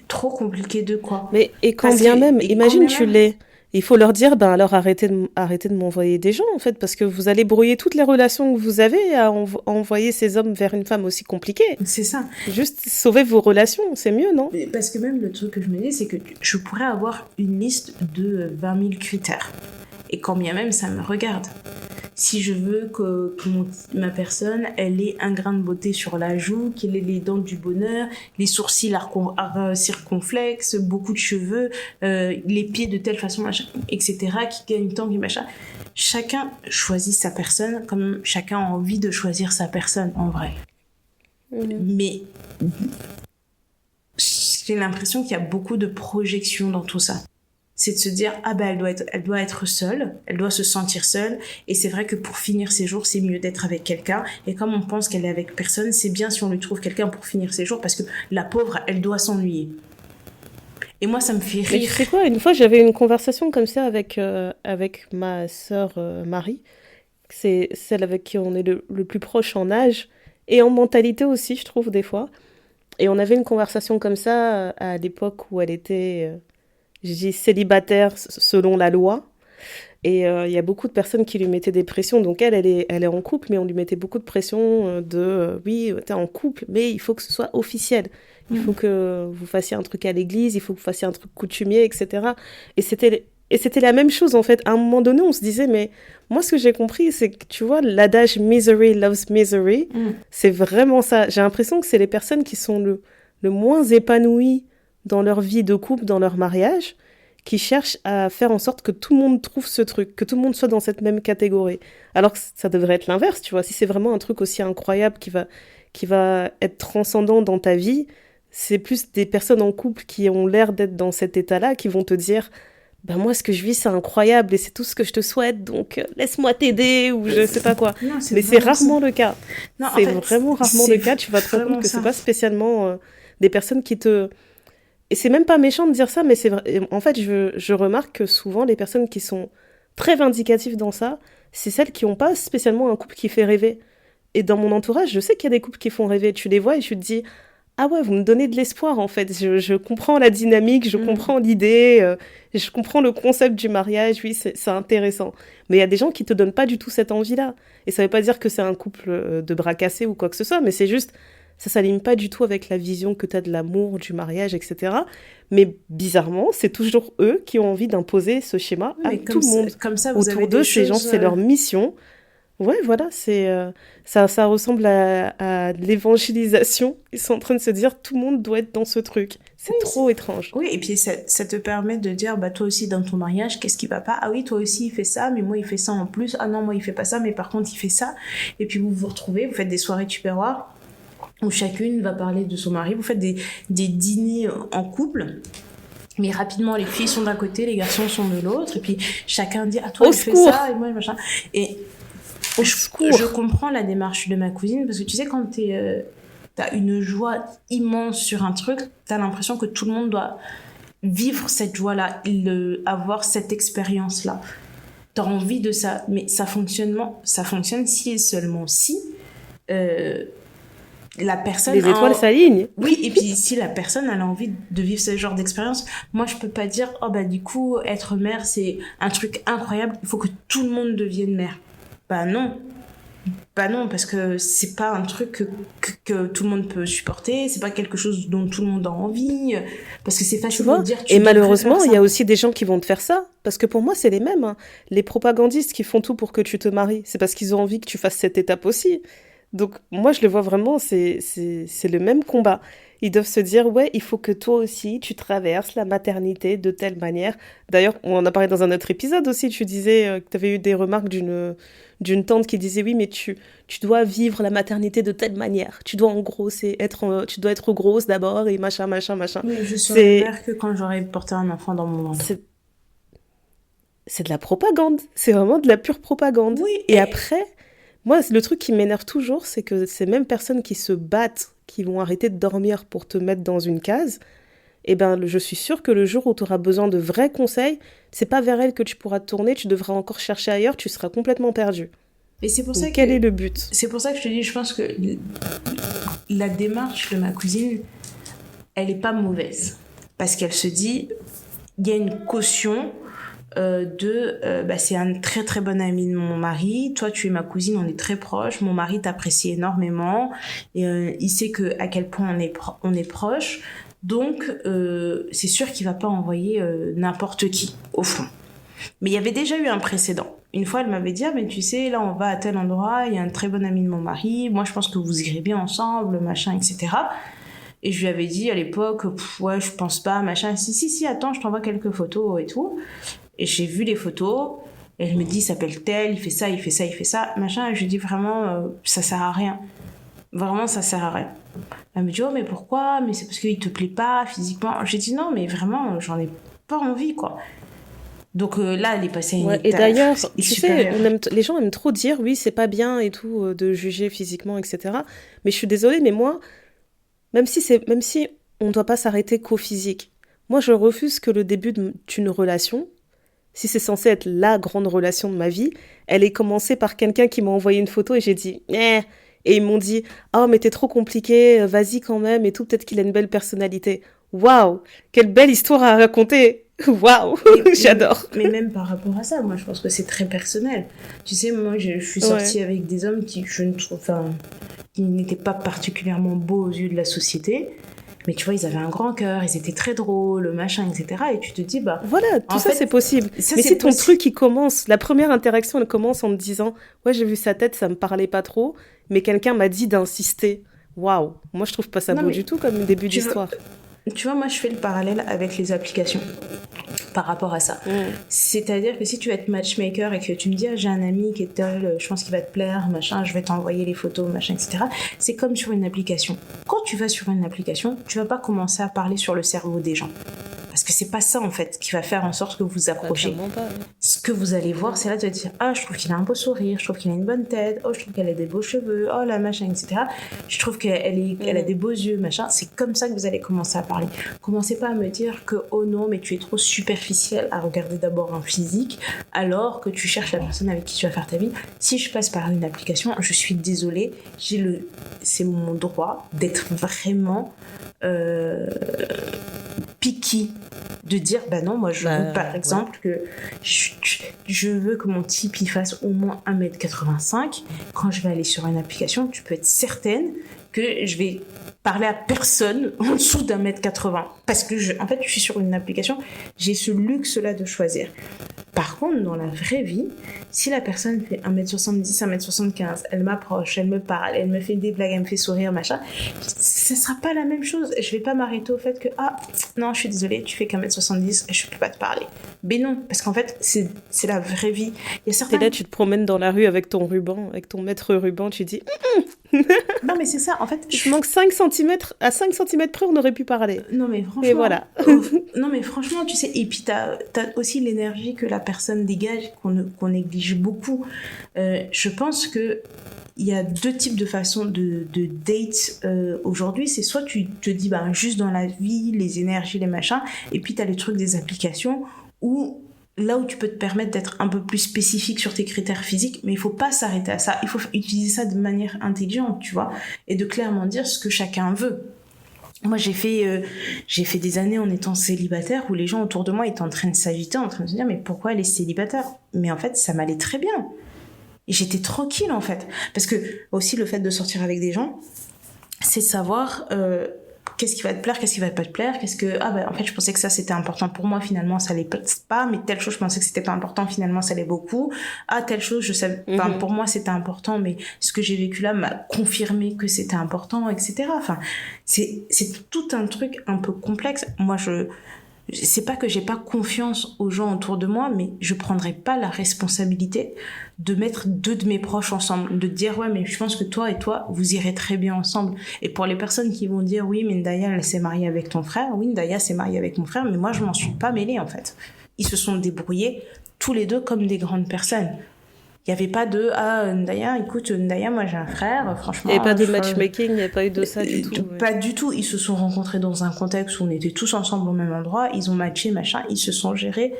Trop compliqué de quoi? Mais et quand bien même, imagine tu l'es. Il faut leur dire, alors arrêtez de m'envoyer des gens, en fait, parce que vous allez brouiller toutes les relations que vous avez à envoyer ces hommes vers une femme aussi compliquée. C'est ça. Juste sauver vos relations, c'est mieux, non? Parce que même le truc que je me dis, c'est que je pourrais avoir une liste de 20 000 critères. Et quand bien même, ça me regarde. Si je veux que ma personne, elle ait un grain de beauté sur la joue, qu'elle ait les dents du bonheur, les sourcils circonflexes, beaucoup de cheveux, les pieds de telle façon, machin, etc., qui gagne tant, machin. Chacun choisit sa personne comme chacun a envie de choisir sa personne, en vrai. Mais j'ai l'impression qu'il y a beaucoup de projections dans tout ça. C'est de se dire, elle doit être seule, elle doit se sentir seule, et c'est vrai que pour finir ses jours, c'est mieux d'être avec quelqu'un, et comme on pense qu'elle est avec personne, c'est bien si on lui trouve quelqu'un pour finir ses jours, parce que la pauvre, elle doit s'ennuyer. Et moi, ça me fait rire. Mais tu sais quoi, une fois, j'avais une conversation comme ça avec ma sœur Marie, c'est celle avec qui on est le plus proche en âge, et en mentalité aussi, je trouve, des fois. Et on avait une conversation comme ça à l'époque où elle était... je dis célibataire selon la loi. Et il y a beaucoup de personnes qui lui mettaient des pressions. Donc elle est en couple, mais on lui mettait beaucoup de pression oui, t'es en couple, mais il faut que ce soit officiel. Il faut que vous fassiez un truc à l'église, il faut que vous fassiez un truc coutumier, etc. Et c'était la même chose, en fait. À un moment donné, on se disait, mais moi, ce que j'ai compris, c'est que, tu vois, l'adage « misery loves misery », c'est vraiment ça. J'ai l'impression que c'est les personnes qui sont le moins épanouies dans leur vie de couple, dans leur mariage, qui cherchent à faire en sorte que tout le monde trouve ce truc, que tout le monde soit dans cette même catégorie. Alors que ça devrait être l'inverse, tu vois. Si c'est vraiment un truc aussi incroyable qui va être transcendant dans ta vie, c'est plus des personnes en couple qui ont l'air d'être dans cet état-là, qui vont te dire moi, ce que je vis, c'est incroyable et c'est tout ce que je te souhaite, donc laisse-moi t'aider ou je sais pas quoi. Non, mais c'est rarement le cas. Non, c'est vraiment rarement le cas. Tu vas te rendre compte que c'est pas spécialement des personnes qui te... Et c'est même pas méchant de dire ça, mais c'est vrai. En fait, je remarque que souvent, les personnes qui sont très vindicatives dans ça, c'est celles qui n'ont pas spécialement un couple qui fait rêver. Et dans mon entourage, je sais qu'il y a des couples qui font rêver. Tu les vois et tu te dis, ah ouais, vous me donnez de l'espoir, en fait. Je comprends la dynamique, je comprends l'idée, je comprends le concept du mariage, oui, c'est intéressant. Mais il y a des gens qui te donnent pas du tout cette envie-là. Et ça veut pas dire que c'est un couple de bras cassés ou quoi que ce soit, mais c'est juste... Ça s'aligne pas du tout avec la vision que tu as de l'amour, du mariage, etc. Mais bizarrement, c'est toujours eux qui ont envie d'imposer ce schéma à tout le monde. Comme ça, vous autour avez d'eux, ces gens, c'est leur mission. Ouais, voilà, ça ressemble à l'évangélisation. Ils sont en train de se dire, tout le monde doit être dans ce truc. C'est trop étrange. Oui, et puis ça te permet de dire, toi aussi dans ton mariage, qu'est-ce qui va pas? Ah oui, toi aussi il fait ça, mais moi il fait ça en plus. Ah non, moi il fait pas ça, mais par contre il fait ça. Et puis vous vous retrouvez, vous faites des soirées tupperwares où chacune va parler de son mari. Vous faites des dîners en couple. Mais rapidement, les filles sont d'un côté, les garçons sont de l'autre. Et puis, chacun dit, ah, toi, tu fais ça, et moi, machin. Et je comprends la démarche de ma cousine, parce que tu sais, quand t'as une joie immense sur un truc, t'as l'impression que tout le monde doit vivre cette joie-là, avoir cette expérience-là. T'as envie de ça, mais ça fonctionne si et seulement si... la personne les étoiles s'alignent. Oui, et puis si la personne elle a envie de vivre ce genre d'expérience, moi je peux pas dire du coup être mère c'est un truc incroyable, il faut que tout le monde devienne mère. Non, parce que c'est pas un truc que tout le monde peut supporter, c'est pas quelque chose dont tout le monde a envie, parce que c'est facile de dire et malheureusement il y a aussi des gens qui vont te faire ça, parce que pour moi c'est les mêmes, hein. Les propagandistes qui font tout pour que tu te maries, c'est parce qu'ils ont envie que tu fasses cette étape aussi. Donc, moi, je le vois vraiment, c'est le même combat. Ils doivent se dire, ouais, il faut que toi aussi, tu traverses la maternité de telle manière. D'ailleurs, on en a parlé dans un autre épisode aussi, tu disais que tu avais eu des remarques d'une tante qui disait, oui, mais tu dois vivre la maternité de telle manière. Tu dois, en gros, tu dois être grosse d'abord et machin. Oui, je serai mère que quand j'aurai porté un enfant dans mon ventre. C'est de la propagande. C'est vraiment de la pure propagande. Oui. Et après... Moi, le truc qui m'énerve toujours, c'est que ces mêmes personnes qui se battent, qui vont arrêter de dormir pour te mettre dans une case, eh ben, je suis sûre que le jour où tu auras besoin de vrais conseils, c'est pas vers elle que tu pourras te tourner, tu devras encore chercher ailleurs, tu seras complètement perdu. Et c'est pour Donc, ça quel est le but? C'est pour ça que je te dis, je pense que la démarche de ma cousine, elle est pas mauvaise. Parce qu'elle se dit, il y a une caution c'est un très très bon ami de mon mari, toi tu es ma cousine, on est très proches, mon mari t'apprécie énormément, et il sait à quel point on est proches, donc c'est sûr qu'il va pas envoyer n'importe qui, au fond. Mais il y avait déjà eu un précédent. Une fois, elle m'avait dit, mais tu sais, là, on va à tel endroit, il y a un très bon ami de mon mari, moi, je pense que vous irez bien ensemble, machin, etc. Et je lui avais dit à l'époque, ouais, je pense pas, machin. Si, attends, je t'envoie quelques photos et tout. Et j'ai vu les photos, et elle me dit, il s'appelle tel, il fait ça, machin. Et je lui dis, vraiment, ça sert à rien. Vraiment, ça sert à rien. Elle me dit, oh, mais pourquoi? Mais c'est parce qu'il te plaît pas physiquement. J'ai dit, non, mais vraiment, j'en ai pas envie, quoi. Donc là, elle est passée à une étape. Et d'ailleurs, tu sais, les gens aiment trop dire, oui, c'est pas bien et tout, de juger physiquement, etc. Mais je suis désolée, mais moi, même si on ne doit pas s'arrêter qu'au physique, moi, je refuse que le début d'une relation, si c'est censé être la grande relation de ma vie, elle ait commencé par quelqu'un qui m'a envoyé une photo et j'ai dit, eh. Et ils m'ont dit, oh, mais t'es trop compliqué, vas-y quand même, et tout, peut-être qu'il a une belle personnalité. Waouh, quelle belle histoire à raconter! Waouh, j'adore. Mais même par rapport à ça, moi je pense que c'est très personnel. Tu sais, moi je suis sortie avec des hommes qui n'étaient pas particulièrement beaux aux yeux de la société. Mais tu vois, ils avaient un grand cœur, ils étaient très drôles, machin, etc. Et tu te dis, voilà, tout ça c'est possible. Mais si ton truc, il commence, la première interaction, elle commence en te disant, ouais, j'ai vu sa tête, ça me parlait pas trop, mais quelqu'un m'a dit d'insister. Waouh, moi je trouve pas ça beau du tout comme début d'histoire. Tu vois, moi je fais le parallèle avec les applications par rapport à ça. C'est-à-dire que si tu vas être matchmaker et que tu me dis, j'ai un ami qui est tel, je pense qu'il va te plaire, machin, je vais t'envoyer les photos, machin, etc. C'est comme sur une application. Quand tu vas sur une application, tu vas pas commencer à parler sur le cerveau des gens. Parce que c'est pas ça, en fait, qui va faire en sorte que vous vous accrochez. Ce que vous allez voir, c'est là, tu vas te dire, ah, je trouve qu'il a un beau sourire, je trouve qu'il a une bonne tête, oh, je trouve qu'elle a des beaux cheveux, oh, la machin, etc. Je trouve qu'elle a des beaux yeux, machin. C'est comme ça que vous allez commencer à parler. Commencez pas à me dire que, oh non, mais tu es trop superficiel à regarder d'abord un physique, alors que tu cherches la personne avec qui tu vas faire ta vie. Si je passe par une application, je suis désolée, c'est mon droit d'être vraiment picky, de dire non, moi je veux par exemple que je veux que mon type il fasse au moins 1m85. Quand je vais aller sur une application, tu peux être certaine que je vais parler à personne en dessous d'1m80 parce que en fait je suis sur une application, j'ai ce luxe là de choisir. Par contre, dans la vraie vie, si la personne fait 1m70, 1m75, elle m'approche, elle me parle, elle me fait des blagues, elle me fait sourire, machin, ce sera pas la même chose. Je vais pas m'arrêter au fait que, non, je suis désolée, tu fais qu'1m70 et je peux pas te parler. Mais non, parce qu'en fait, c'est la vraie vie. Il y a certains... Et là, tu te promènes dans la rue avec ton ruban, avec ton maître ruban, tu dis... Non, mais c'est ça, en fait... Je manque 5 cm, à 5 cm près, on aurait pu parler. Non, mais franchement... Et voilà. Non, mais franchement, tu sais, et puis t'as aussi l'énergie que la personne dégage, qu'on néglige beaucoup. Je pense que il y a deux types de façons de date aujourd'hui. C'est soit tu te dis juste dans la vie, les énergies, les machins, et puis t'as le truc des applications où là où tu peux te permettre d'être un peu plus spécifique sur tes critères physiques, mais il faut pas s'arrêter à ça. Il faut utiliser ça de manière intelligente, tu vois, et de clairement dire ce que chacun veut. Moi, j'ai fait des années en étant célibataire où les gens autour de moi étaient en train de s'agiter, en train de se dire mais pourquoi elle est célibataire ? Mais en fait, ça m'allait très bien. Et j'étais tranquille en fait. Parce que aussi le fait de sortir avec des gens, c'est savoir qu'est-ce qui va te plaire, qu'est-ce qui va pas te plaire, en fait je pensais que ça c'était important pour moi, finalement ça l'est pas, mais telle chose je pensais que c'était pas important, finalement ça l'est beaucoup. Telle chose je savais, pour moi c'était important, mais ce que j'ai vécu là m'a confirmé que c'était important, etc. Enfin, c'est tout un truc un peu complexe. Moi c'est pas que j'ai pas confiance aux gens autour de moi, mais je prendrais pas la responsabilité de mettre deux de mes proches ensemble, de dire ouais mais je pense que toi et toi vous irez très bien ensemble. Et pour les personnes qui vont dire oui mais Ndaya elle s'est mariée avec ton frère, oui Ndaya s'est mariée avec mon frère, mais moi je m'en suis pas mêlée en fait. Ils se sont débrouillés tous les deux comme des grandes personnes. Il n'y avait pas de Ndaya, écoute, Ndaya, moi j'ai un frère, franchement. Il n'y avait pas de matchmaking, il n'y avait pas eu de ça du tout. Pas du tout. Ils se sont rencontrés dans un contexte où on était tous ensemble au même endroit, ils ont matché, machin, ils se sont gérés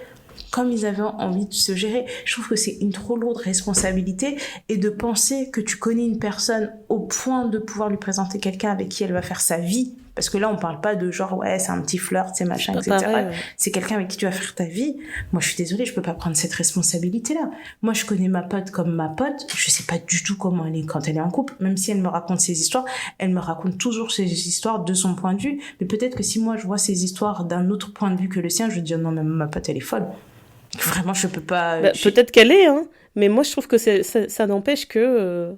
comme ils avaient envie de se gérer. Je trouve que c'est une trop lourde responsabilité, et de penser que tu connais une personne au point de pouvoir lui présenter quelqu'un avec qui elle va faire sa vie. Parce que là, on parle pas de genre, ouais, c'est un petit flirt, c'est machin, etc. Pareil, ouais. C'est quelqu'un avec qui tu vas faire ta vie. Moi, je suis désolée, je peux pas prendre cette responsabilité-là. Moi, je connais ma pote comme ma pote. Je sais pas du tout comment elle est quand elle est en couple. Même si elle me raconte ses histoires, elle me raconte toujours ses histoires de son point de vue. Mais peut-être que si moi, je vois ses histoires d'un autre point de vue que le sien, je vais dire, non, mais ma pote, elle est folle. Vraiment, je peux pas... Peut-être qu'elle est, hein. Mais moi, je trouve que ça n'empêche que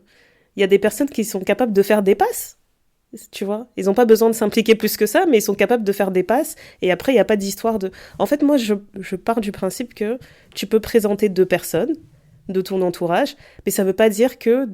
y a des personnes qui sont capables de faire des passes. Tu vois, ils n'ont pas besoin de s'impliquer plus que ça, mais ils sont capables de faire des passes, et après, il n'y a pas d'histoire de... En fait, moi, je pars du principe que tu peux présenter 2 personnes de ton entourage, mais ça ne veut pas dire que...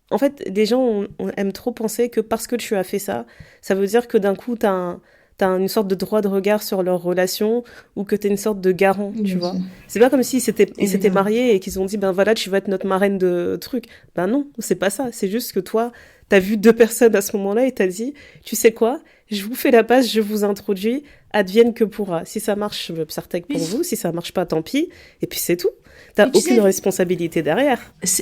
En fait, les gens aiment trop penser que parce que tu as fait ça, ça veut dire que d'un coup, t'as une sorte de droit de regard sur leur relation, ou que t'es une sorte de garant, tu vois. C'est pas comme s'ils s'étaient mariés et qu'ils ont dit, ben voilà, tu vas être notre marraine de trucs. Ben non, c'est pas ça. C'est juste que toi, t'as vu 2 personnes à ce moment-là et t'as dit, tu sais quoi, je vous fais la passe, je vous introduis, advienne que pourra. Si ça marche, certains pour vous. Si ça marche pas, tant pis. Et puis c'est tout. T'as aucune responsabilité derrière.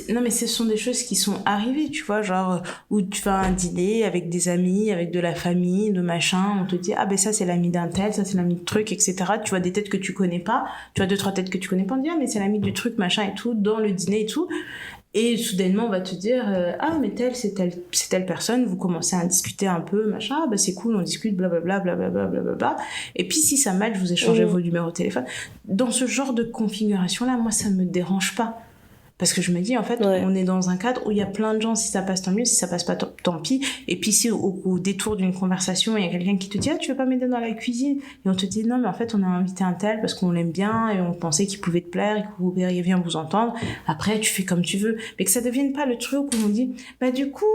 Non, mais ce sont des choses qui sont arrivées, tu vois, genre où tu vas à un dîner avec des amis, avec de la famille, de machin, on te dit, ah ben ça c'est l'ami d'un tel, ça c'est l'ami de truc, etc. Tu vois des têtes que tu connais pas, tu vois 2-3 têtes que tu connais pas, on te dit, ah mais c'est l'ami du truc, machin et tout, dans le dîner et tout. Et soudainement, on va te dire, ah, mais c'est telle personne, vous commencez à discuter un peu, machin, ah, bah, c'est cool, on discute, blablabla, blablabla, blablabla. Et puis, si ça match, vous échangez vos numéros de téléphone. Dans ce genre de configuration-là, moi, ça me dérange pas. Parce que je me dis, en fait, on est dans un cadre où il y a plein de gens, si ça passe, tant mieux, si ça passe pas, tant pis. Et puis, si au détour d'une conversation, il y a quelqu'un qui te dit, ah, tu veux pas m'aider dans la cuisine? Et on te dit, non, mais en fait, on a invité un tel parce qu'on l'aime bien et on pensait qu'il pouvait te plaire et que vous verriez bien vous entendre. Après, tu fais comme tu veux. Mais que ça devienne pas le truc où on dit, bah, du coup,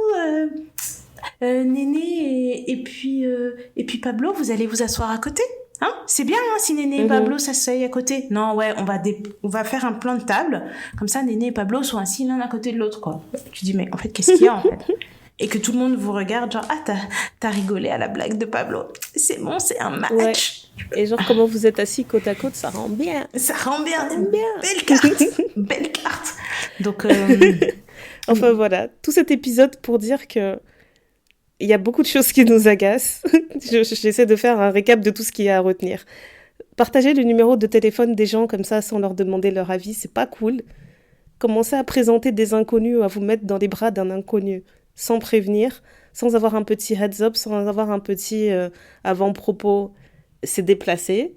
Néné et puis Pablo, vous allez vous asseoir à côté? Hein, c'est bien, hein, si Néné et Pablo s'asseyent à côté. Non, ouais, on va faire un plan de table. Comme ça, Néné et Pablo sont assis l'un à côté de l'autre, quoi. Tu dis, mais en fait, qu'est-ce qu'il y a, en fait? Et que tout le monde vous regarde, genre, ah, t'as rigolé à la blague de Pablo. C'est bon, c'est un match. Ouais. Et genre, comment vous êtes assis côte à côte, ça rend bien. Ça rend bien. Belle carte. Belle carte. Donc, enfin, voilà. Tout cet épisode pour dire que il y a beaucoup de choses qui nous agacent. J'essaie de faire un récap de tout ce qu'il y a à retenir. Partager le numéro de téléphone des gens comme ça sans leur demander leur avis, c'est pas cool. Commencer à présenter des inconnus ou à vous mettre dans les bras d'un inconnu sans prévenir, sans avoir un petit heads up, sans avoir un petit avant-propos, c'est déplacé.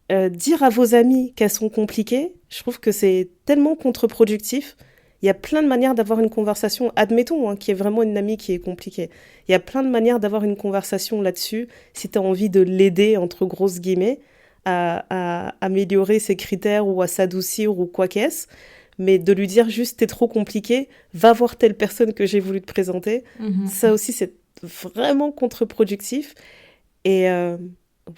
Dire à vos amis qu'elles sont compliquées, je trouve que c'est tellement contre-productif. Il y a plein de manières d'avoir une conversation, admettons, hein, qu'il y ait vraiment une amie qui est compliquée. Il y a plein de manières d'avoir une conversation là-dessus, si tu as envie de l'aider, entre grosses guillemets, à améliorer ses critères ou à s'adoucir ou quoi qu'est-ce. Mais de lui dire juste, t'es trop compliqué, va voir telle personne que j'ai voulu te présenter. Ça aussi, c'est vraiment contre-productif. Et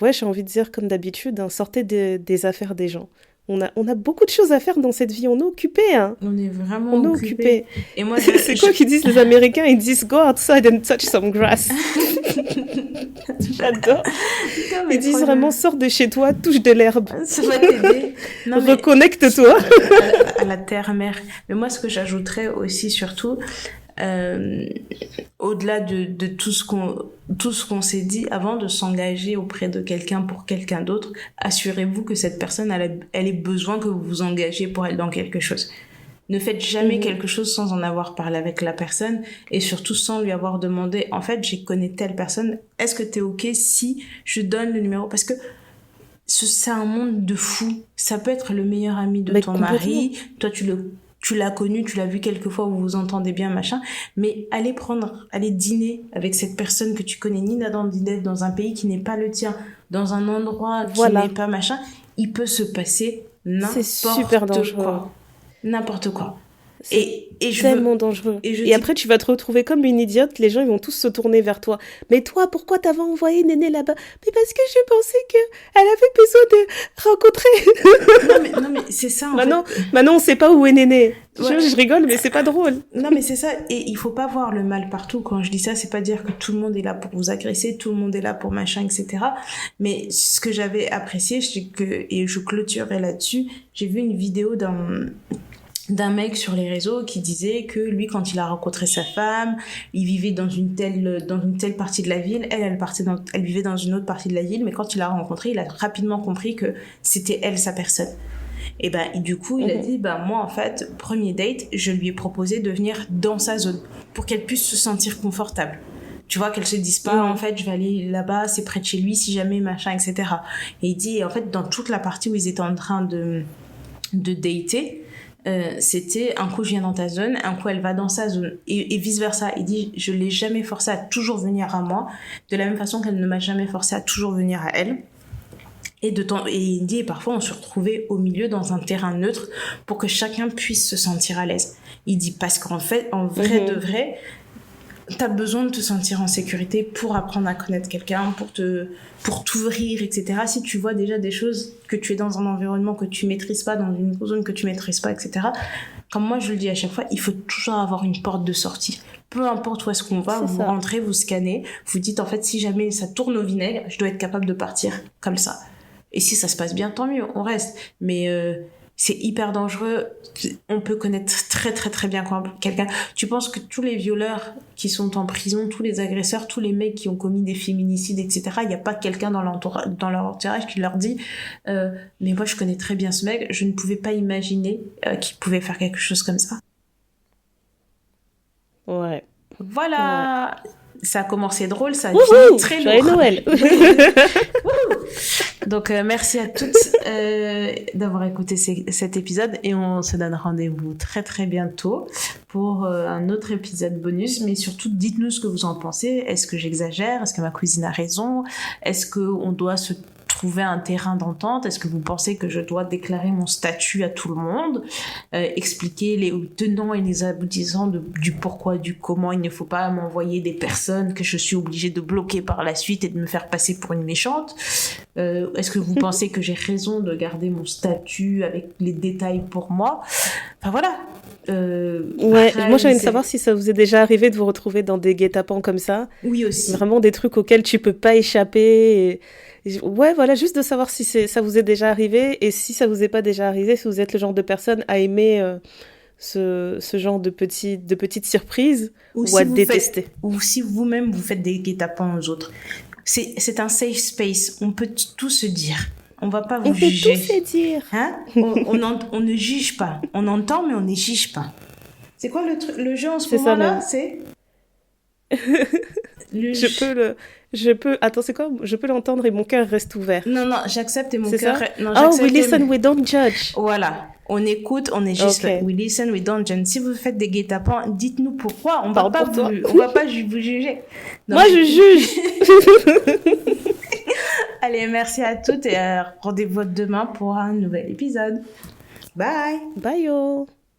ouais, j'ai envie de dire, comme d'habitude, hein, sortez des affaires des gens. On a beaucoup de choses à faire dans cette vie. On est occupés, hein. On est vraiment occupés. Et moi, c'est quoi qu'ils disent les Américains? Ils disent go outside and touch some grass. J'adore. Ils disent vraiment sors de chez toi, touche de l'herbe. Ça va t'aider. Reconnecte-toi à la terre-mère. Mais moi, ce que j'ajouterais aussi, surtout, au-delà de tout ce qu'on s'est dit, avant de s'engager auprès de quelqu'un pour quelqu'un d'autre, assurez-vous que cette personne elle ait besoin que vous vous engagez pour elle dans quelque chose. Ne faites jamais quelque chose sans en avoir parlé avec la personne, et surtout sans lui avoir demandé, en fait, je connais telle personne, est-ce que t'es ok si je donne le numéro? Parce que c'est un monde de fous. Ça peut être le meilleur ami de ton mari, toi tu l'as connu, tu l'as vu quelques fois, vous vous entendez bien, machin, mais aller dîner avec cette personne que tu connais ni d'Adam ni d'Ève dans un pays qui n'est pas le tien, dans un endroit qui n'est pas machin, il peut se passer n'importe quoi. N'importe quoi. Et je tellement dangereux. Et après, tu vas te retrouver comme une idiote. Les gens, ils vont tous se tourner vers toi. Mais toi, pourquoi t'avais envoyé Néné là-bas? Mais parce que je pensais qu'elle avait besoin de rencontrer. Non, mais c'est ça. Maintenant, on sait pas où est Néné. Ouais. Je rigole, mais c'est pas drôle. Non, mais c'est ça. Et il faut pas voir le mal partout. Quand je dis ça, c'est pas dire que tout le monde est là pour vous agresser, tout le monde est là pour machin, etc. Mais ce que j'avais apprécié, et je clôturerai là-dessus, j'ai vu une vidéo d'un mec sur les réseaux qui disait que lui, quand il a rencontré sa femme, il vivait dans une telle partie de la ville, elle vivait dans une autre partie de la ville, mais quand il l'a rencontrée, il a rapidement compris que c'était elle sa personne. Et du coup, il a dit, moi, en fait, premier date, je lui ai proposé de venir dans sa zone pour qu'elle puisse se sentir confortable. Tu vois, qu'elle se dise pas, en fait, je vais aller là-bas, c'est près de chez lui, si jamais, machin, etc. Et il dit, en fait, dans toute la partie où ils étaient en train de dater, c'était un coup je viens dans ta zone, un coup elle va dans sa zone et vice versa. Il dit je l'ai jamais forcé à toujours venir à moi de la même façon qu'elle ne m'a jamais forcé à toujours venir à elle. Et il dit parfois on se retrouvait au milieu dans un terrain neutre pour que chacun puisse se sentir à l'aise. Il dit parce qu'en fait en vrai de vrai t'as besoin de te sentir en sécurité pour apprendre à connaître quelqu'un, pour t'ouvrir, etc. Si tu vois déjà des choses, que tu es dans un environnement que tu maîtrises pas, dans une zone que tu maîtrises pas, etc. Comme moi, je le dis à chaque fois, il faut toujours avoir une porte de sortie. Peu importe où est-ce qu'on va, vous rentrez, vous scannez, vous dites en fait, si jamais ça tourne au vinaigre, je dois être capable de partir comme ça. Et si ça se passe bien, tant mieux, on reste. Mais c'est hyper dangereux. On peut connaître très très très bien quelqu'un. Tu penses que tous les violeurs qui sont en prison, tous les agresseurs, tous les mecs qui ont commis des féminicides, etc., il n'y a pas quelqu'un dans leur entourage qui leur dit mais moi je connais très bien ce mec, je ne pouvais pas imaginer qu'il pouvait faire quelque chose comme ça. Ouais. Voilà. Ouais. Ça a commencé drôle, ça a fini très lourd. Joyeux Noël. Donc merci à toutes d'avoir écouté cet épisode et on se donne rendez-vous très très bientôt pour un autre épisode bonus, mais surtout dites-nous ce que vous en pensez. Est-ce que j'exagère? Est-ce que ma cousine a raison? Est-ce qu'on doit se trouver un terrain d'entente? Est-ce que vous pensez que je dois déclarer mon statut à tout le monde, expliquer les tenants et les aboutissants du pourquoi, du comment? Il ne faut pas m'envoyer des personnes que je suis obligée de bloquer par la suite et de me faire passer pour une méchante. Est-ce que vous pensez que j'ai raison de garder mon statut avec les détails pour moi? Enfin voilà. Ouais, moi j'ai envie de savoir si ça vous est déjà arrivé de vous retrouver dans des guet-apens comme ça. Oui aussi. Vraiment des trucs auxquels tu peux pas échapper. Ouais, voilà, juste de savoir si ça vous est déjà arrivé et si ça vous est pas déjà arrivé, si vous êtes le genre de personne à aimer ce genre de petites surprises ou à détester. Ou si vous-même vous faites des guet-apens aux autres. C'est un safe space, on peut tout se dire. On va pas vous juger. On peut tout se dire. Hein? On ne juge pas. On entend, mais on ne juge pas. C'est quoi le jeu en ce moment-là? C'est Je peux... Attends, c'est quoi? Je peux l'entendre et mon cœur reste ouvert. Non, j'accepte et mon cœur... we listen, we don't judge. Voilà. On écoute, on est juste là. We listen, we don't judge. Si vous faites des guet-apens, dites-nous pourquoi. On va pas vous juger. Donc, moi, je juge. Allez, merci à toutes et rendez-vous demain pour un nouvel épisode. Bye. Bye yo.